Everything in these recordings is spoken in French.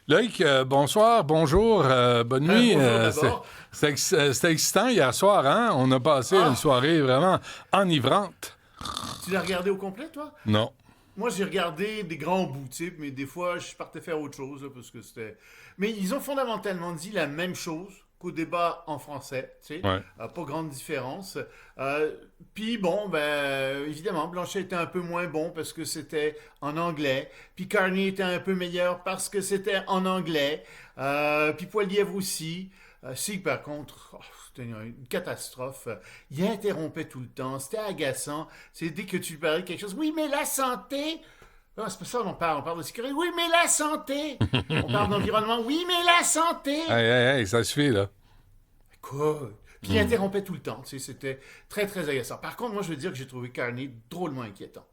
Loïc, bonsoir, bonjour, bonne nuit. Bonjour d'abord. C'était excitant hier soir, hein? On a passé une soirée vraiment enivrante. Tu l'as regardé au complet, toi? Non. Moi, j'ai regardé des grands bouts, tu sais, mais des fois, je partais faire autre chose, là, parce que c'était... Mais ils ont fondamentalement dit la même chose qu'au débat en français, tu sais. Ouais. Pas grande différence. Puis bon, ben, évidemment, Blanchet était un peu moins bon parce que c'était en anglais. Puis Carney était un peu meilleur parce que c'était en anglais. Puis Poilievre aussi. Si, par contre, c'était une catastrophe. Il interrompait tout le temps. C'était agaçant. C'est dès que tu lui parlais de quelque chose. Oui, mais la santé. Ah, c'est pas ça qu'on parle. On parle de sécurité. Oui, mais la santé. On parle d'environnement. Oui, mais la santé. Hey, ça suffit, là. Quoi? Puis il interrompait tout le temps. Tu sais, c'était très, très agaçant. Par contre, moi, je veux dire que j'ai trouvé Carney drôlement inquiétant.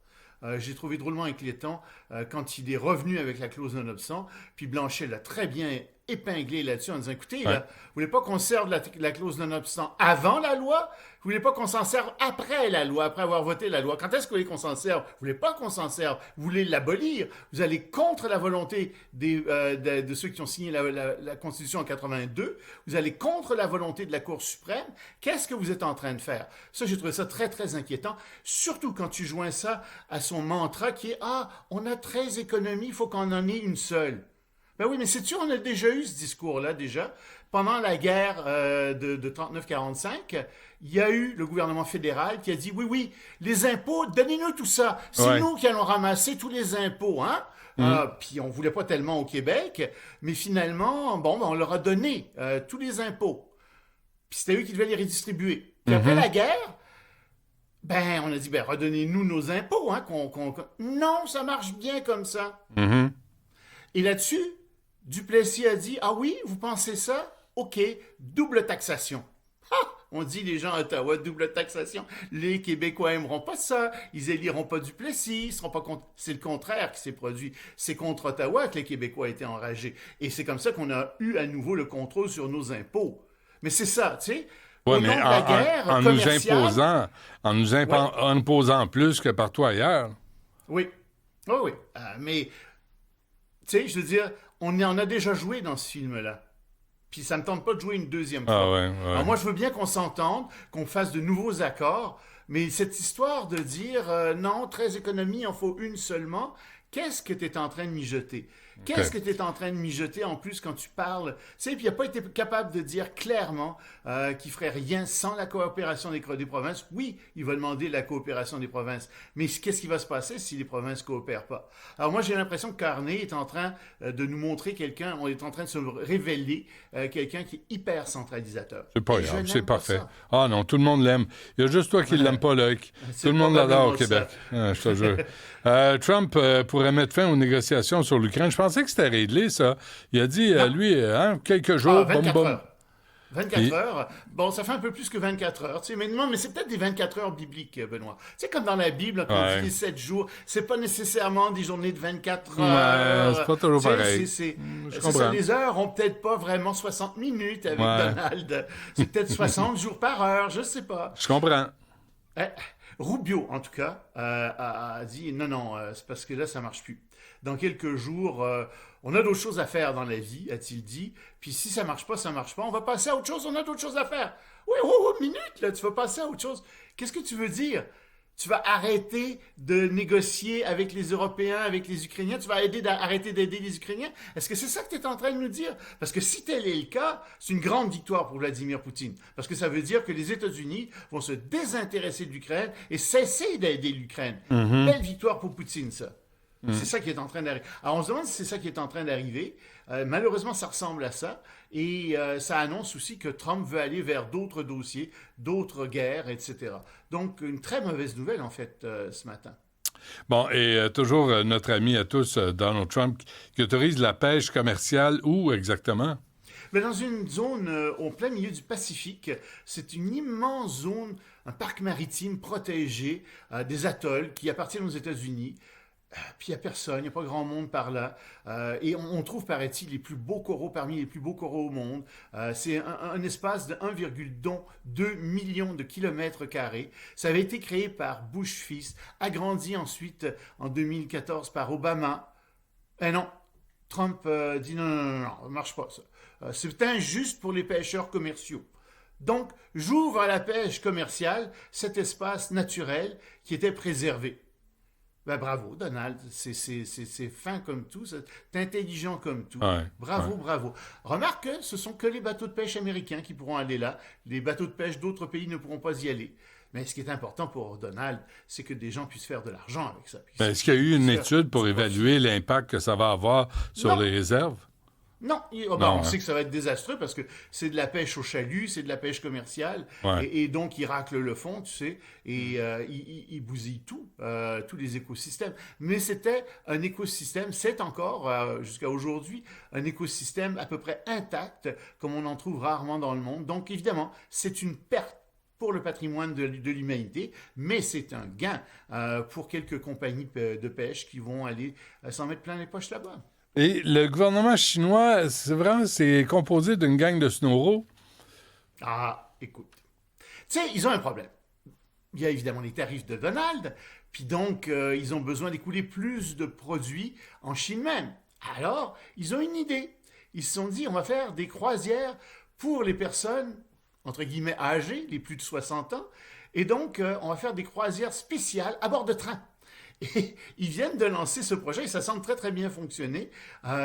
J'ai trouvé drôlement inquiétant quand il est revenu avec la clause non-obstant. Puis Blanchet l'a très bien épinglé là-dessus en disant, écoutez, là, vous voulez pas qu'on serve la clause non-obstant avant la loi? Vous voulez pas qu'on s'en serve après la loi, après avoir voté la loi? Quand est-ce que vous voulez qu'on s'en serve? Vous voulez pas qu'on s'en serve? Vous voulez l'abolir? Vous allez contre la volonté de ceux qui ont signé la Constitution en 82. Vous allez contre la volonté de la Cour suprême. Qu'est-ce que vous êtes en train de faire? Ça, j'ai trouvé ça très, très inquiétant. Surtout quand tu joins ça à son mantra qui est « Ah, on a 13 économies, il faut qu'on en ait une seule. » Ben oui, mais sais-tu, on a déjà eu ce discours-là, déjà. Pendant la guerre de 39-45, il y a eu le gouvernement fédéral qui a dit, oui, les impôts, donnez-nous tout ça. C'est nous qui allons ramasser tous les impôts, hein? Puis on voulait pas tellement au Québec, mais finalement, bon, ben, on leur a donné tous les impôts. Puis c'était eux qui devaient les redistribuer. Puis après la guerre, ben, on a dit, ben, redonnez-nous nos impôts, hein? Non, ça marche bien comme ça. Et là-dessus, Duplessis a dit, ah oui, vous pensez ça? OK, double taxation. On dit les gens à Ottawa, double taxation. Les Québécois aimeront pas ça. Ils éliront pas Duplessis. Ils seront pas contre. C'est le contraire qui s'est produit. C'est contre Ottawa que les Québécois étaient enragés. Et c'est comme ça qu'on a eu à nouveau le contrôle sur nos impôts. Mais c'est ça, tu sais. Oui, Au mais nom de la guerre en commerciale, en imposant plus que partout ailleurs. Oui. Oui. Mais, tu sais, je veux dire, on en a déjà joué dans ce film-là. Puis ça ne me tente pas de jouer une deuxième fois. Ah ouais. Alors moi, je veux bien qu'on s'entende, qu'on fasse de nouveaux accords, mais cette histoire de dire non, 13 économies, il en faut une seulement, qu'est-ce que tu es en train de mijoter? Qu'est-ce que tu es en train de mijoter en plus quand tu parles? Tu sais, puis il n'a pas été capable de dire clairement qu'il ferait rien sans la coopération des provinces. Oui, il va demander la coopération des provinces, mais qu'est-ce qui va se passer si les provinces ne coopèrent pas? Alors moi, j'ai l'impression que Carney est en train de nous montrer quelqu'un, on est en train de se révéler quelqu'un qui est hyper centralisateur. C'est pas Et je grave, n'aime c'est pas parfait. ça. Ah non, tout le monde l'aime. Il y a juste toi qui l'aime pas, Loïc. C'est Tout le monde l'adore au probablement Québec. Ah, je te jure. Trump pourrait mettre fin aux négociations sur l'Ukraine. Je pensais que c'était réglé, ça. Il a dit, lui, quelques jours, 24 heures. 24 Puis- heures. Bon, ça fait un peu plus que 24 heures. Tu sais, mais non, mais c'est peut-être des 24 heures bibliques, Benoît. Tu sais, comme dans la Bible, quand on dit les 7 jours, c'est pas nécessairement des journées de 24 heures. Ouais, c'est pas toujours Tu sais, pareil. C'est Je ça, comprends. les heures ont peut-être pas vraiment 60 minutes avec Ouais. Donald. C'est peut-être 60 jours par heure, je sais pas. Je comprends. Rubio, en tout cas, a dit non, c'est parce que là, ça marche plus. Dans quelques jours, on a d'autres choses à faire dans la vie, a-t-il dit. Puis si ça marche pas, ça marche pas. On va passer à autre chose, on a d'autres choses à faire. Oui, minute, là, tu vas passer à autre chose. Qu'est-ce que tu veux dire? Tu vas arrêter de négocier avec les Européens, avec les Ukrainiens? Tu vas arrêter d'aider les Ukrainiens? Est-ce que c'est ça que tu es en train de nous dire? Parce que si tel est le cas, c'est une grande victoire pour Vladimir Poutine. Parce que ça veut dire que les États-Unis vont se désintéresser de l'Ukraine et cesser d'aider l'Ukraine. Belle victoire pour Poutine, ça. C'est ça qui est en train d'arriver. Alors, on se demande si c'est ça qui est en train d'arriver. Malheureusement, ça ressemble à ça. Et ça annonce aussi que Trump veut aller vers d'autres dossiers, d'autres guerres, etc. Donc, une très mauvaise nouvelle, en fait, ce matin. Bon, et toujours notre ami à tous, Donald Trump, qui autorise la pêche commerciale où exactement? Mais dans une zone au plein milieu du Pacifique, c'est une immense zone, un parc maritime protégé, des atolls qui appartiennent aux États-Unis. Puis il n'y a personne, il n'y a pas grand monde par là. Et on trouve, paraît-il, les plus beaux coraux parmi les plus beaux coraux au monde. C'est un espace de 1,2 million de kilomètres carrés. Ça avait été créé par Bush fils, agrandi ensuite en 2014 par Obama. Eh non, Trump dit non, ça ne marche pas ça. C'est injuste pour les pêcheurs commerciaux. Donc, j'ouvre à la pêche commerciale cet espace naturel qui était préservé. Ben, bravo, Donald. C'est fin comme tout. C'est intelligent comme tout. Ouais, Bravo, ouais. bravo. Remarque que ce sont que les bateaux de pêche américains qui pourront aller là. Les bateaux de pêche d'autres pays ne pourront pas y aller. Mais ce qui est important pour Donald, c'est que des gens puissent faire de l'argent avec ça. Ben, est-ce qu'il y a eu une étude pour C'est pas- évaluer l'impact que ça va avoir sur Non. les réserves? Non, on Non, hein. sait que ça va être désastreux parce que c'est de la pêche au chalut, c'est de la pêche commerciale, Ouais. et donc ils raclent le fond, tu sais, et ils bousillent tout, tous les écosystèmes. Mais c'était un écosystème, c'est encore, jusqu'à aujourd'hui, un écosystème à peu près intact, comme on en trouve rarement dans le monde. Donc évidemment, c'est une perte pour le patrimoine de l'humanité, mais c'est un gain pour quelques compagnies de pêche qui vont aller s'en mettre plein les poches là-bas. Et le gouvernement chinois, c'est composé d'une gang de snowros. Ah, écoute. Tu sais, ils ont un problème. Il y a évidemment les tarifs de Donald, puis donc ils ont besoin d'écouler plus de produits en Chine même. Alors, ils ont une idée. Ils se sont dit, on va faire des croisières pour les personnes, entre guillemets, âgées, les plus de 60 ans, et donc on va faire des croisières spéciales à bord de train. Et ils viennent de lancer ce projet et ça semble très très bien fonctionner.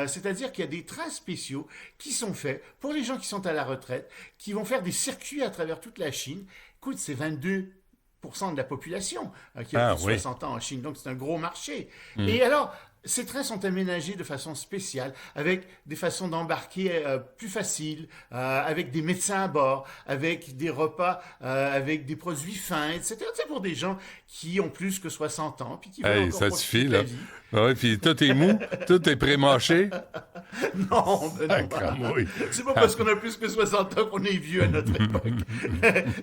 C'est-à-dire qu'il y a des trains spéciaux qui sont faits pour les gens qui sont à la retraite, qui vont faire des circuits à travers toute la Chine. Écoute, c'est 22% de la population qui a plus de 60 ans en Chine, donc c'est un gros marché. Et alors, ces trains sont aménagés de façon spéciale, avec des façons d'embarquer plus faciles, avec des médecins à bord, avec des repas, avec des produits fins, etc. C'est pour des gens qui ont plus que 60 ans, puis qui veulent encore ça profiter suffit, de la là. vie. Oui, puis tout est mou, tout est pré-mâché. Non, ben non. Cramouille. C'est pas parce qu'on a plus que 60 ans qu'on est vieux à notre époque.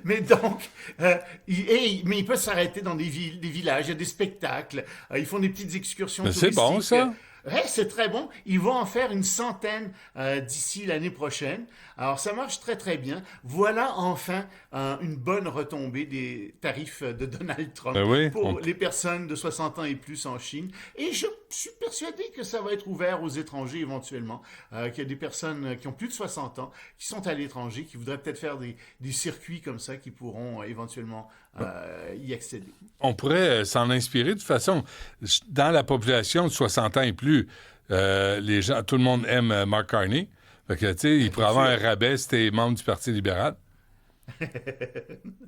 Mais donc, mais ils peuvent s'arrêter dans des villages, il y a des spectacles, ils font des petites excursions Mais touristiques. c'est bon, ça. Ouais, c'est très bon. Ils vont en faire une centaine d'ici l'année prochaine. Alors, ça marche très, très bien. Voilà enfin une bonne retombée des tarifs de Donald Trump Oui, pour les personnes de 60 ans et plus en Chine. Et je suis persuadé que ça va être ouvert aux étrangers éventuellement, qu'il y a des personnes qui ont plus de 60 ans, qui sont à l'étranger, qui voudraient peut-être faire des circuits comme ça, qui pourront éventuellement y accéder. On pourrait s'en inspirer. De toute façon, dans la population de 60 ans et plus, les gens, tout le monde aime Mark Carney. Fait que, tu sais, il pourrait avoir un rabais si t'es membre du Parti libéral.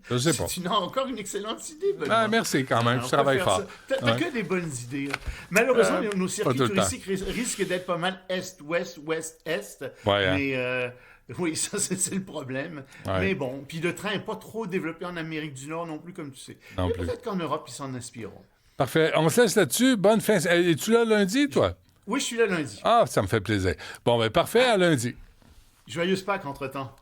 Je sais pas. C'est encore une excellente idée, Benoît. Ah, merci quand même, On je peut travaille faire fort. ça. T'as que des bonnes idées. Là. Malheureusement, nos circuits tout le temps. touristiques risquent d'être pas mal est-ouest, ouest-est. Ouais, hein. Mais oui, ça, c'est le problème. Ouais. Mais bon, puis le train n'est pas trop développé en Amérique du Nord non plus, comme tu sais. Non Mais plus. peut-être qu'en Europe, ils s'en inspireront. Parfait. On se laisse là-dessus. Bonne fin. Es-tu là lundi, toi? Oui, je suis là lundi. Ah, ça me fait plaisir. Bon, ben parfait, à lundi. Joyeuse Pâques, entre-temps.